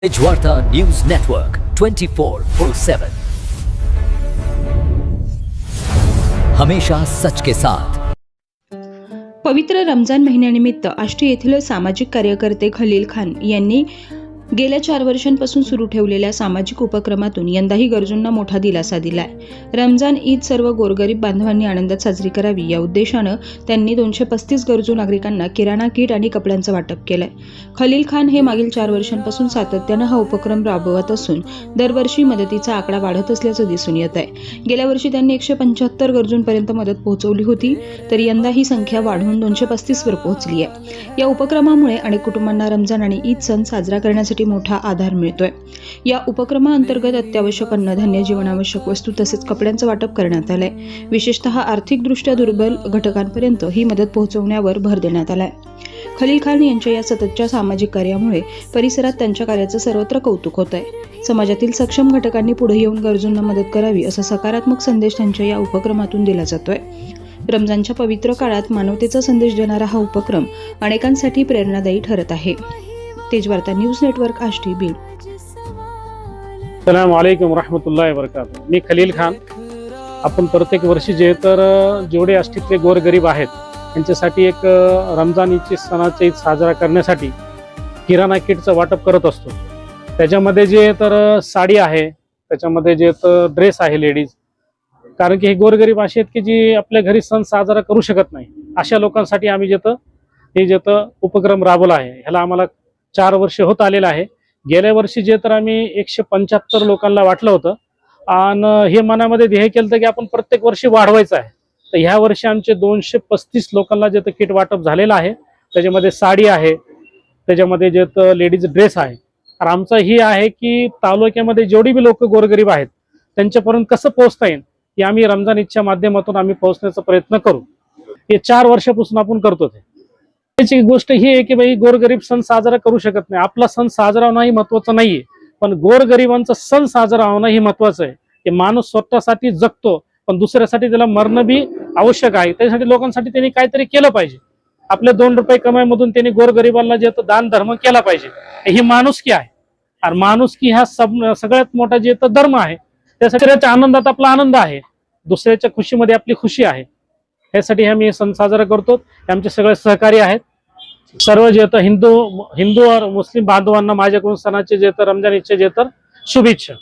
एजवार्ता news network 24/7 हमेशा सच के साथ। पवित्र रमजान महिन्यानिमित्त आष्टी येथील सामाजिक कार्यकर्ते खलील खान यांनी गेल्या 4 वर्षांपासून सुरू ठेवलेल्या सामाजिक उपक्रमातून यंदाही गरजूंना मोठा दिलासा दिलाय। रमजान ईद सर्व गोरगरीब बांधवांनी आनंदात साजरी करावी या उद्देशानं त्यांनी 235 गरजू नागरिकांना किराणा किट आणि कपड्यांचं वाटप केलंय। खलील खान हे मागील 4 वर्षांपासून सातत्यानं हा उपक्रम राबवत असून दरवर्षी मदतीचा आकडा वाढत असल्याचं दिसून येत आहे। गेल्या वर्षी त्यांनी 175 गरजूंपर्यंत मदत पोहोचवली होती, तर यंदा ही संख्या वाढून 235 वर पोहोचली आहे। या उपक्रमामुळे अनेक कुटुंबांना रमजान आणि ईद सण साजरा करण्यासाठी मोठा आधार मिळतोय। या उपक्रमाअंतर्गत अत्यावश्यक अन्नधान्य, जीवनावश्यक वस्तू तसेच कपड्यांचं वाटप करण्यात आलंय। विशेषतः आर्थिकदृष्ट्या दुर्बल घटकांपर्यंत ही मदत पोहोचवण्यावर भर देण्यात आलाय। खलील खान यांच्या या सततच्या सामाजिक कार्यामुळे परिसरात त्यांच्या कार्याचं सर्वत्र कौतुक होत आहे। समाजातील सक्षम घटकांनी पुढे येऊन गरजूंना मदत करावी असा सकारात्मक संदेश त्यांच्या या उपक्रमातून दिला जातोय। रमजानच्या पवित्र काळात मानवतेचा संदेश देणारा हा उपक्रम अनेकांसाठी प्रेरणादायी ठरत आहे। Tejvarta news network Ashti Beed. अस्सलामु अलैकुम रहमतुल्लाहि वबरकातुहू। मी खलील खान। आपण प्रत्येक वर्षी जेवढे आष्टीतले गोरगरीब आहेत त्यांच्यासाठी एक रमजान ईदची सणाचा ईद साजरा करण्यासाठी किराणा किटचं वाटप करत असतो। त्याच्यामध्ये साडी आहे, त्याच्यामध्ये ड्रेस आहे लेडीज, कारण की हे गोरगरीब असे आहेत की जी आपल्या घरी सण साजरा करू शकत नाही, अशा लोकांसाठी आम्ही हे उपक्रम राबवला आहे। ह्याला आम्हाला 4 वर्ष होत आलेलं आहे। गेल्या वर्षी आम्ही 175 लोकांना वाटलं होतं आणि हे मनामध्ये ध्येय केलं की आपण प्रत्येक वर्षी वाढवायचं आहे। तर ह्या वर्षी आमचे 235 लोकांना किट वाटप झालेलं आहे। त्याच्यामध्ये साडी आहे, त्याच्यामध्ये लेडीज ड्रेस आहे। आणि आमचं ही आहे की तालुक्यामध्ये जेवढी बी लोक गोरगरीब आहेत त्यांच्यापर्यंत कसं पोहोचता येईल हे आम्ही रमजान ईदच्या माध्यमातून आम्ही पोहोचण्याचा प्रयत्न करू। हे 4 वर्षापासून आपण करतो। त्याची गोष्ट ही आहे की भाई गोरगरीब सण साजरा करू शकत नाही, आपला सण साजरा होणं ही महत्वाचं नाहीये, पण गोरगरिबांचा सण साजरा होणं ही महत्वाचं आहे। की माणूस स्वतःसाठी जगतो पण दुसऱ्यासाठी त्याला मरणं बी आवश्यक आहे। त्यासाठी लोकांसाठी त्यांनी काहीतरी केलं पाहिजे। आपले 2 रुपये कमाईमधून त्यांनी गोरगरिबांना दान धर्म केला पाहिजे। ही माणुसकी आहे आणि माणुसकी हा सगळ्यात मोठा धर्म आहे। त्यासाठी आनंदात आपला आनंद आहे, दुसऱ्याच्या खुशीमध्ये आपली खुशी आहे। यासाठी आम्ही सण साजरा करतो। आमचे सगळे सहकारी आहेत। सर्व हिंदू और मुस्लिम बांधवांना माझ्याकडून सणाचे रमजान ईदचे शुभेच्छा।